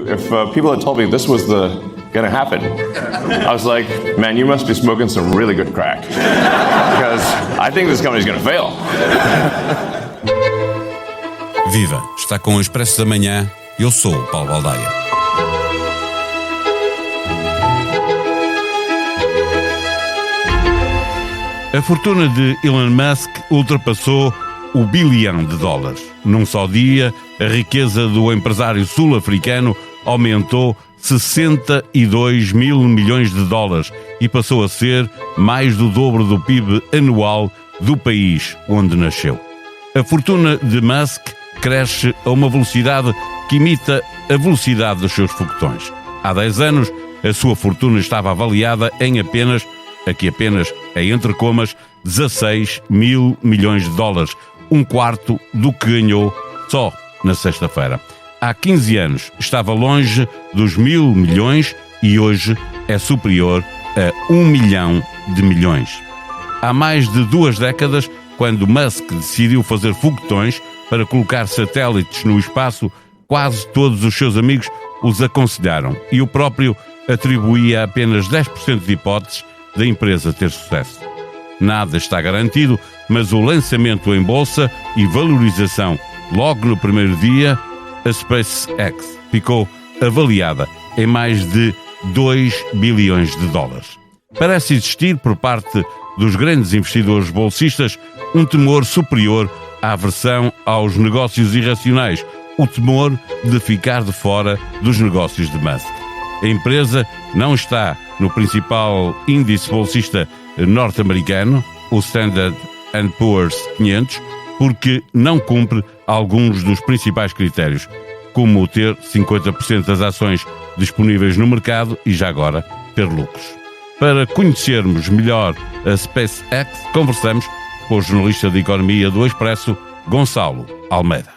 If people had told me this was going to happen, I was like, man, you must be smoking some really good crack. Because I think this company's going to fail. Viva! Está com o Expresso da Manhã. Eu sou o Paulo Baldaia. A fortuna de Elon Musk ultrapassou o $1 bilhão. Num só dia, a riqueza do empresário sul-africano aumentou 62 mil milhões de dólares e passou a ser mais do dobro do PIB anual do país onde nasceu. A fortuna de Musk cresce a uma velocidade que imita a velocidade dos seus foguetões. Há 10 anos, a sua fortuna estava avaliada em apenas é entre comas, 16 mil milhões de dólares, um quarto do que ganhou só na sexta-feira. Há 15 anos estava longe dos 1.000 milhões e hoje é superior a 1 milhão de milhões. Há mais de 2 décadas, quando Musk decidiu fazer foguetões para colocar satélites no espaço, quase todos os seus amigos os aconselharam e o próprio atribuía apenas 10% de hipóteses da empresa ter sucesso. Nada está garantido, mas o lançamento em bolsa e valorização logo no primeiro dia, a SpaceX ficou avaliada em mais de 2 bilhões de dólares. Parece existir, por parte dos grandes investidores bolsistas, um temor superior à aversão aos negócios irracionais, o temor de ficar de fora dos negócios de Musk. A empresa não está no principal índice bolsista norte-americano, o Standard & Poor's 500, porque não cumpre alguns dos principais critérios, como ter 50% das ações disponíveis no mercado e, já agora, ter lucros. Para conhecermos melhor a SpaceX, conversamos com o jornalista de economia do Expresso, Gonçalo Almeida.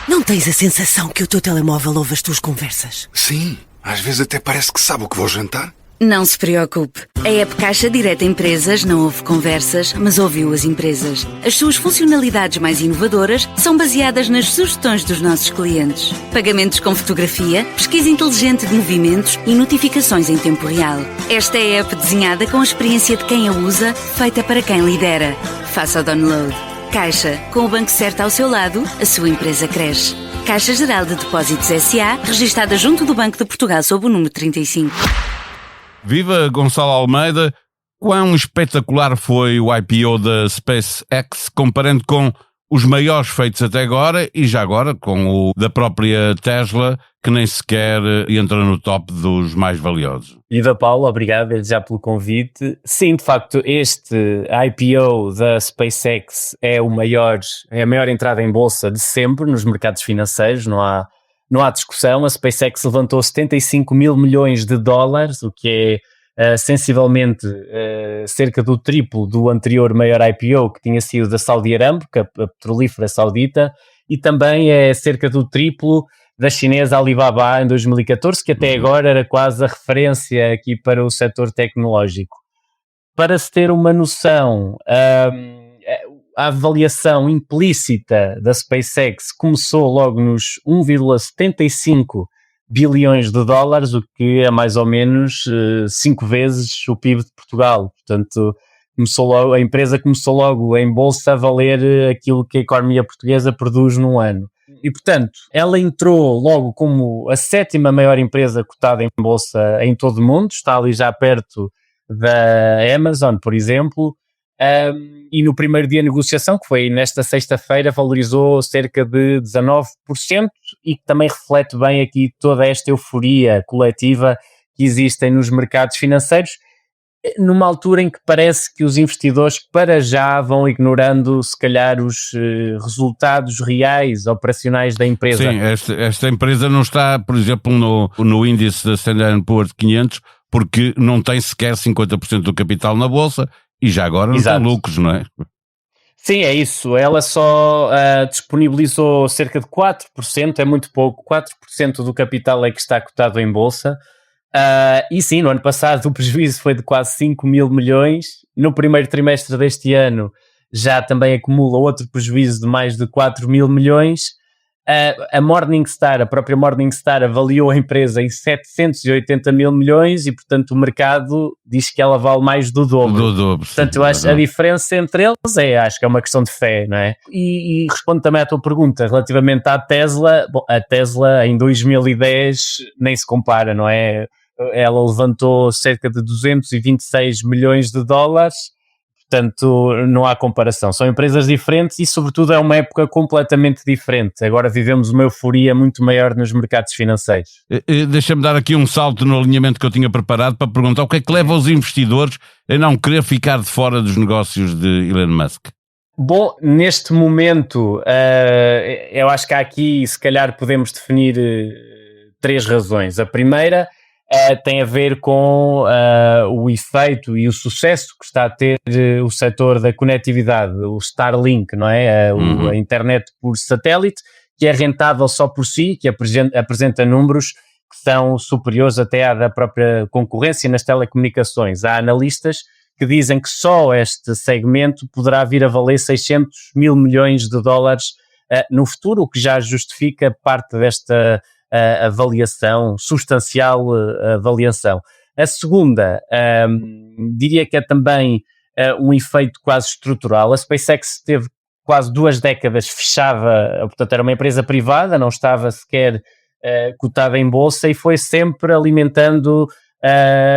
Não tens a sensação que o teu telemóvel ouve as tuas conversas? Sim, às vezes até parece que sabe o que vou jantar. Não se preocupe. A app Caixa Direta Empresas não ouve conversas, mas ouviu as empresas. As suas funcionalidades mais inovadoras são baseadas nas sugestões dos nossos clientes. Pagamentos com fotografia, pesquisa inteligente de movimentos e notificações em tempo real. Esta é a app desenhada com a experiência de quem a usa, feita para quem lidera. Faça o download. Caixa, com o banco certo ao seu lado, a sua empresa cresce. Caixa Geral de Depósitos S.A., registada junto do Banco de Portugal sob o número 35. Viva Gonçalo Almeida! Quão espetacular foi o IPO da SpaceX, comparando com os maiores feitos até agora e já agora com o da própria Tesla, que nem sequer entra no top dos mais valiosos. Viva Paulo, obrigado já pelo convite. Sim, de facto, este IPO da SpaceX é a maior entrada em bolsa de sempre nos mercados financeiros, não há discussão. A SpaceX levantou 75 mil milhões de dólares, o que é sensivelmente cerca do triplo do anterior maior IPO, que tinha sido da Saudi Aramco, a petrolífera saudita, e também é cerca do triplo da chinesa Alibaba em 2014, que até agora era quase a referência aqui para o setor tecnológico. Para se ter uma noção, a avaliação implícita da SpaceX começou logo nos 1,75 bilhões de dólares, o que é mais ou menos 5 vezes o PIB de Portugal. Portanto, a empresa começou logo em bolsa a valer aquilo que a economia portuguesa produz num ano. E, portanto, ela entrou logo como a 7ª maior empresa cotada em bolsa em todo o mundo, está ali já perto da Amazon, por exemplo. E no primeiro dia de negociação, que foi nesta sexta-feira, valorizou cerca de 19% e que também reflete bem aqui toda esta euforia coletiva que existem nos mercados financeiros, numa altura em que parece que os investidores para já vão ignorando se calhar os resultados reais, operacionais da empresa. Sim, esta empresa não está, por exemplo, no índice da Standard & Poor's 500 porque não tem sequer 50% do capital na bolsa. E já agora não tem lucros, não é? Sim, é isso. Ela só disponibilizou cerca de 4%, é muito pouco, 4% do capital é que está cotado em bolsa. E sim, no ano passado o prejuízo foi de quase 5 mil milhões. No primeiro trimestre deste ano já também acumula outro prejuízo de mais de 4 mil milhões. A Morningstar, a própria Morningstar avaliou a empresa em 780 mil milhões e, portanto, o mercado diz que ela vale mais do dobro. Portanto, eu acho que a diferença entre eles acho que é uma questão de fé, não é? E respondo também à tua pergunta relativamente à Tesla. Bom, a Tesla em 2010 nem se compara, não é? Ela levantou cerca de 226 milhões de dólares. Portanto, não há comparação. São empresas diferentes e, sobretudo, é uma época completamente diferente. Agora vivemos uma euforia muito maior nos mercados financeiros. Deixa-me dar aqui um salto no alinhamento que eu tinha preparado para perguntar o que é que leva os investidores a não querer ficar de fora dos negócios de Elon Musk? Bom, neste momento, eu acho que aqui, se calhar, podemos definir 3 razões. A primeira tem a ver com o efeito e o sucesso que está a ter o setor da conectividade, o Starlink, não é? A internet por satélite, que é rentável só por si, que apresenta números que são superiores até à da própria concorrência nas telecomunicações. Há analistas que dizem que só este segmento poderá vir a valer 600 mil milhões de dólares no futuro, o que já justifica parte desta avaliação, substancial avaliação. A segunda, diria que é também um efeito quase estrutural. A SpaceX teve quase 2 décadas fechada, portanto era uma empresa privada, não estava sequer cotada em bolsa e foi sempre alimentando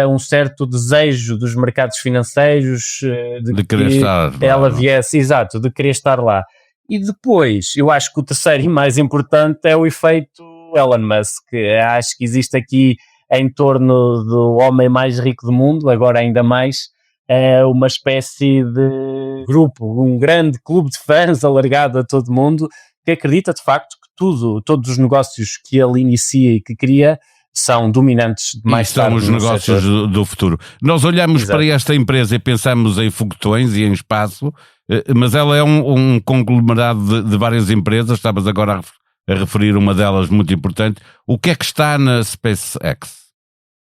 um certo desejo dos mercados financeiros de querer estar ela viesse, exato, de querer estar lá. E depois, eu acho que o terceiro e mais importante é o efeito Elon Musk. Acho que existe aqui em torno do homem mais rico do mundo, agora ainda mais, uma espécie de grupo, um grande clube de fãs alargado a todo mundo, que acredita de facto que todos os negócios que ele inicia e que cria são dominantes de mais tarde. São os negócios do futuro. Nós olhamos para esta empresa e pensamos em foguetões e em espaço, mas ela é um conglomerado de várias empresas. Estavas agora a referir uma delas muito importante. O que é que está na SpaceX?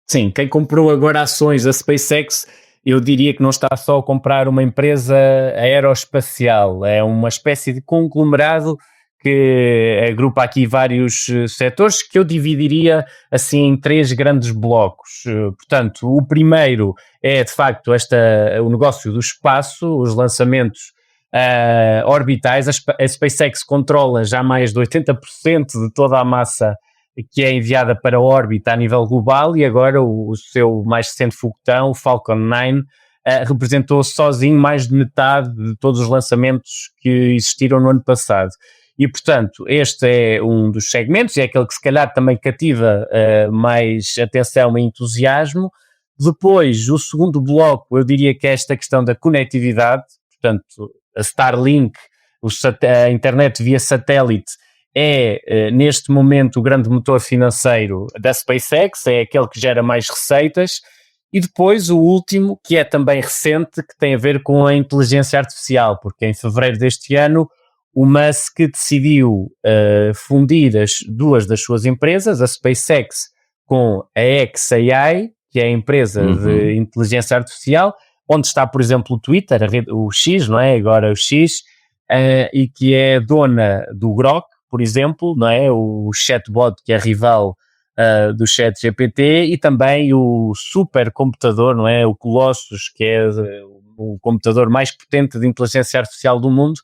Sim, quem comprou agora ações da SpaceX, eu diria que não está só a comprar uma empresa aeroespacial, é uma espécie de conglomerado que agrupa aqui vários setores que eu dividiria assim em 3 grandes blocos. Portanto, o primeiro é de facto o negócio do espaço, os lançamentos orbitais. A SpaceX controla já mais de 80% de toda a massa que é enviada para a órbita a nível global, e agora o seu mais recente foguetão, o Falcon 9, representou sozinho mais de metade de todos os lançamentos que existiram no ano passado. E, portanto, este é um dos segmentos, e é aquele que se calhar também cativa mais atenção e entusiasmo. Depois, o segundo bloco, eu diria que é esta questão da conectividade, portanto, a Starlink, a internet via satélite, é neste momento o grande motor financeiro da SpaceX, é aquele que gera mais receitas. E depois o último, que é também recente, que tem a ver com a inteligência artificial, porque em fevereiro deste ano o Musk decidiu fundir as 2 das suas empresas, a SpaceX com a xAI, que é a empresa de inteligência artificial, onde está, por exemplo, o Twitter, o X, não é? Agora o X, e que é dona do Grok, por exemplo, não é? O chatbot que é rival do ChatGPT, e também o supercomputador, não é? O Colossus, que é o computador mais potente de inteligência artificial do mundo.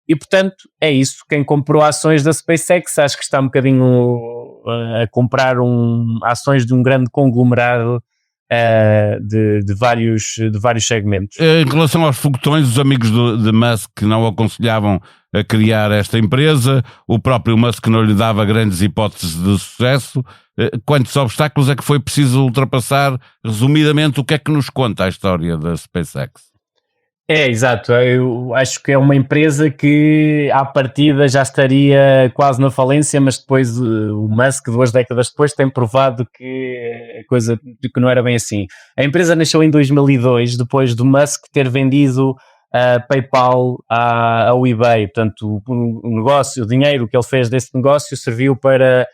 E, portanto, é isso. Quem comprou ações da SpaceX acho que está um bocadinho a comprar ações de um grande conglomerado de vários segmentos. Em relação aos foguetões, os amigos de Musk não aconselhavam a criar esta empresa, o próprio Musk não lhe dava grandes hipóteses de sucesso. Quantos obstáculos é que foi preciso ultrapassar? Resumidamente, o que é que nos conta a história da SpaceX? Exato. Eu acho que é uma empresa que à partida já estaria quase na falência, mas depois o Musk, 2 décadas depois, tem provado que a coisa que não era bem assim. A empresa nasceu em 2002, depois do Musk ter vendido a PayPal ao eBay. Portanto, o dinheiro que ele fez desse negócio serviu para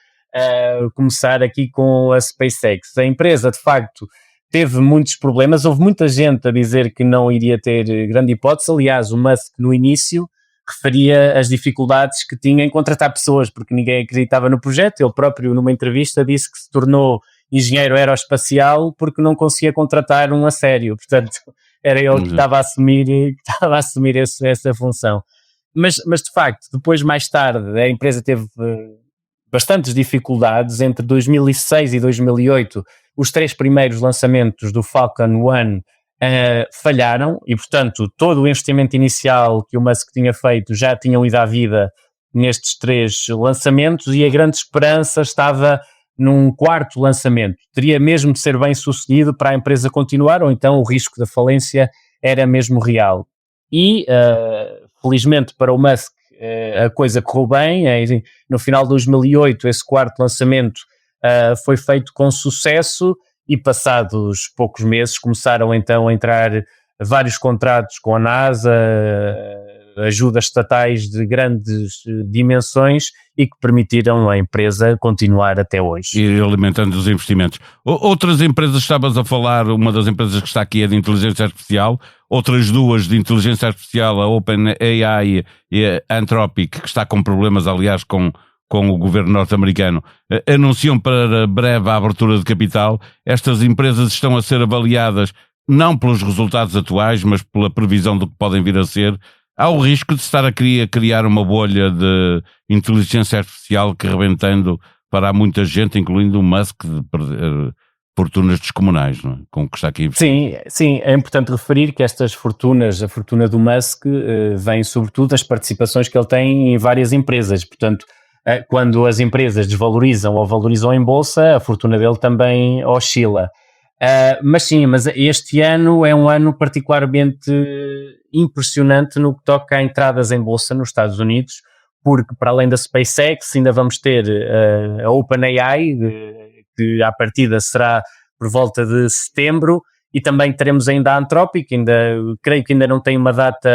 começar aqui com a SpaceX. A empresa, de facto, teve muitos problemas, houve muita gente a dizer que não iria ter grande hipótese. Aliás, o Musk no início referia as dificuldades que tinha em contratar pessoas, porque ninguém acreditava no projeto. Ele próprio, numa entrevista, disse que se tornou engenheiro aeroespacial porque não conseguia contratar um a sério. Portanto, era ele que estava a assumir essa função. Mas, de facto, depois, mais tarde, a empresa teve bastantes dificuldades. Entre 2006 e 2008, os 3 primeiros lançamentos do Falcon 1 falharam e, portanto, todo o investimento inicial que o Musk tinha feito já tinham ido à vida nestes 3 lançamentos, e a grande esperança estava num 4º lançamento. Teria mesmo de ser bem sucedido para a empresa continuar, ou então o risco da falência era mesmo real. E, felizmente para o Musk, a coisa correu bem. No final de 2008, esse 4º lançamento foi feito com sucesso, e passados poucos meses começaram então a entrar vários contratos com a NASA, ajudas estatais de grandes dimensões, e que permitiram a empresa continuar até hoje. E alimentando os investimentos. Outras empresas, estavas a falar, uma das empresas que está aqui é de inteligência artificial, outras 2 de inteligência artificial, a OpenAI e a Anthropic, que está com problemas, aliás, com o governo norte-americano, anunciam para breve a abertura de capital. Estas empresas estão a ser avaliadas não pelos resultados atuais, mas pela previsão do que podem vir a ser. Há o risco de estar a criar uma bolha de inteligência artificial que, rebentando para muita gente, incluindo o Musk, de perder fortunas descomunais, não é? Com o que está aqui. Sim, é importante referir que estas fortunas, a fortuna do Musk, vem sobretudo das participações que ele tem em várias empresas. Portanto, quando as empresas desvalorizam ou valorizam em bolsa, a fortuna dele também oscila. Mas este ano é um ano particularmente impressionante no que toca a entradas em bolsa nos Estados Unidos, porque para além da SpaceX ainda vamos ter a OpenAI, que à partida será por volta de setembro, e também teremos ainda a Anthropic, creio que ainda não tem uma data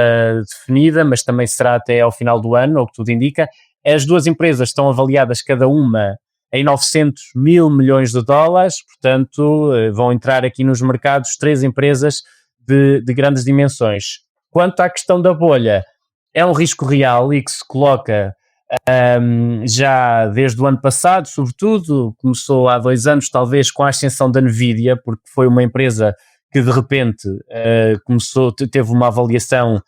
definida, mas também será até ao final do ano, ou que tudo indica. As 2 empresas estão avaliadas cada uma em 900 mil milhões de dólares, portanto vão entrar aqui nos mercados 3 empresas de grandes dimensões. Quanto à questão da bolha, é um risco real e que se coloca já desde o ano passado, sobretudo, começou há 2 anos talvez com a ascensão da Nvidia, porque foi uma empresa que de repente teve uma avaliação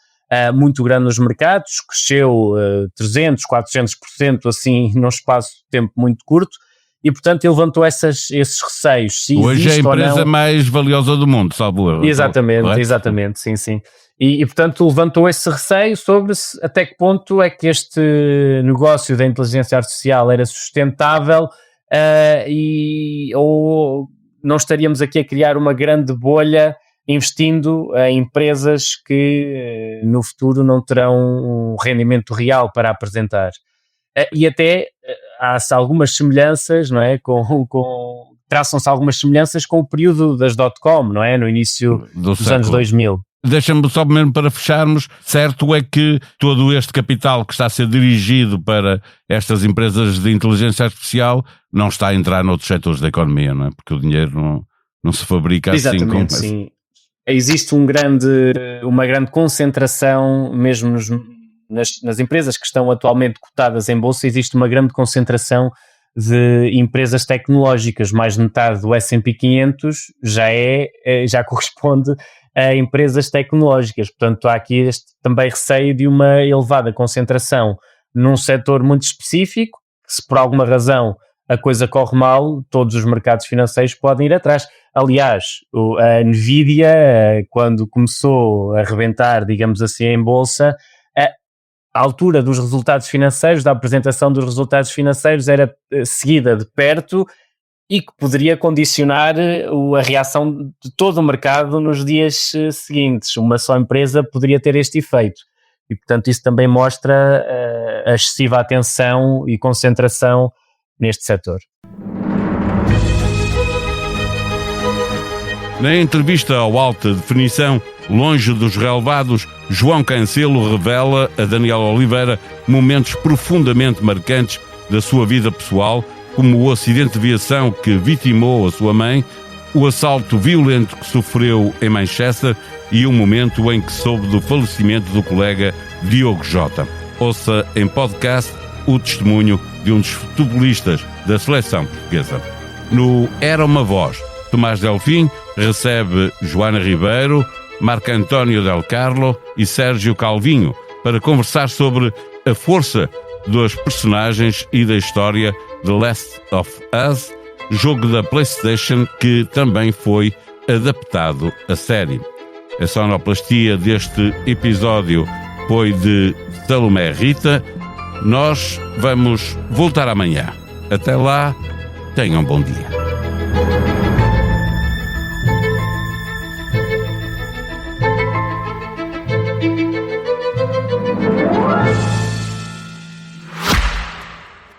muito grande nos mercados, cresceu 300%, 400% assim num espaço de tempo muito curto, e portanto ele levantou esses receios. Hoje é a empresa mais valiosa do mundo, salvo erro. Exatamente, sim. E portanto levantou esse receio sobre até que ponto é que este negócio da inteligência artificial era sustentável, ou não estaríamos aqui a criar uma grande bolha investindo em empresas que no futuro não terão um rendimento real para apresentar. E até há-se algumas semelhanças, não é? Traçam-se algumas semelhanças com o período das .com, não é? No início dos anos 2000. Deixa-me só mesmo para fecharmos, certo é que todo este capital que está a ser dirigido para estas empresas de inteligência artificial não está a entrar noutros setores da economia, não é? Porque o dinheiro não se fabrica assim como... Sim. Existe uma grande concentração, mesmo nas empresas que estão atualmente cotadas em bolsa, existe uma grande concentração de empresas tecnológicas. Mais de metade do S&P 500 já corresponde a empresas tecnológicas. Portanto, há aqui este também receio de uma elevada concentração num setor muito específico, que se por alguma razão a coisa corre mal, todos os mercados financeiros podem ir atrás. Aliás, a Nvidia, quando começou a rebentar, digamos assim, em bolsa, a altura dos resultados financeiros, da apresentação dos resultados financeiros, era seguida de perto e que poderia condicionar a reação de todo o mercado nos dias seguintes. Uma só empresa poderia ter este efeito. E, portanto, isso também mostra a excessiva atenção e concentração neste setor. Na entrevista ao Alta Definição, longe dos relevados, João Cancelo revela a Daniel Oliveira momentos profundamente marcantes da sua vida pessoal, como o acidente de viação que vitimou a sua mãe, o assalto violento que sofreu em Manchester e o momento em que soube do falecimento do colega Diogo Jota. Ouça em podcast o testemunho de um dos futebolistas da seleção portuguesa. No Era uma Voz, Tomás Delfim recebe Joana Ribeiro, Marco António Del Carlo e Sérgio Calvinho para conversar sobre a força dos personagens e da história de Last of Us, jogo da PlayStation que também foi adaptado à série. A sonoplastia deste episódio foi de Salomé Rita. Nós vamos voltar amanhã. Até lá, tenham um bom dia.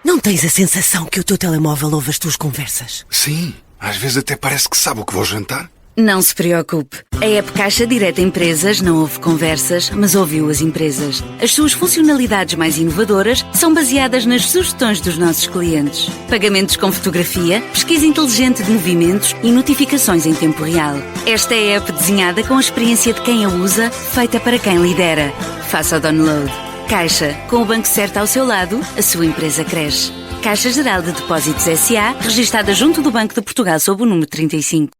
Não tens a sensação que o teu telemóvel ouve as tuas conversas? Sim, às vezes até parece que sabe o que vou jantar. Não se preocupe. A app Caixa Direta Empresas não ouve conversas, mas ouviu as empresas. As suas funcionalidades mais inovadoras são baseadas nas sugestões dos nossos clientes. Pagamentos com fotografia, pesquisa inteligente de movimentos e notificações em tempo real. Esta é a app desenhada com a experiência de quem a usa, feita para quem lidera. Faça o download. Caixa, com o banco certo ao seu lado, a sua empresa cresce. Caixa Geral de Depósitos S.A., registada junto do Banco de Portugal sob o número 35.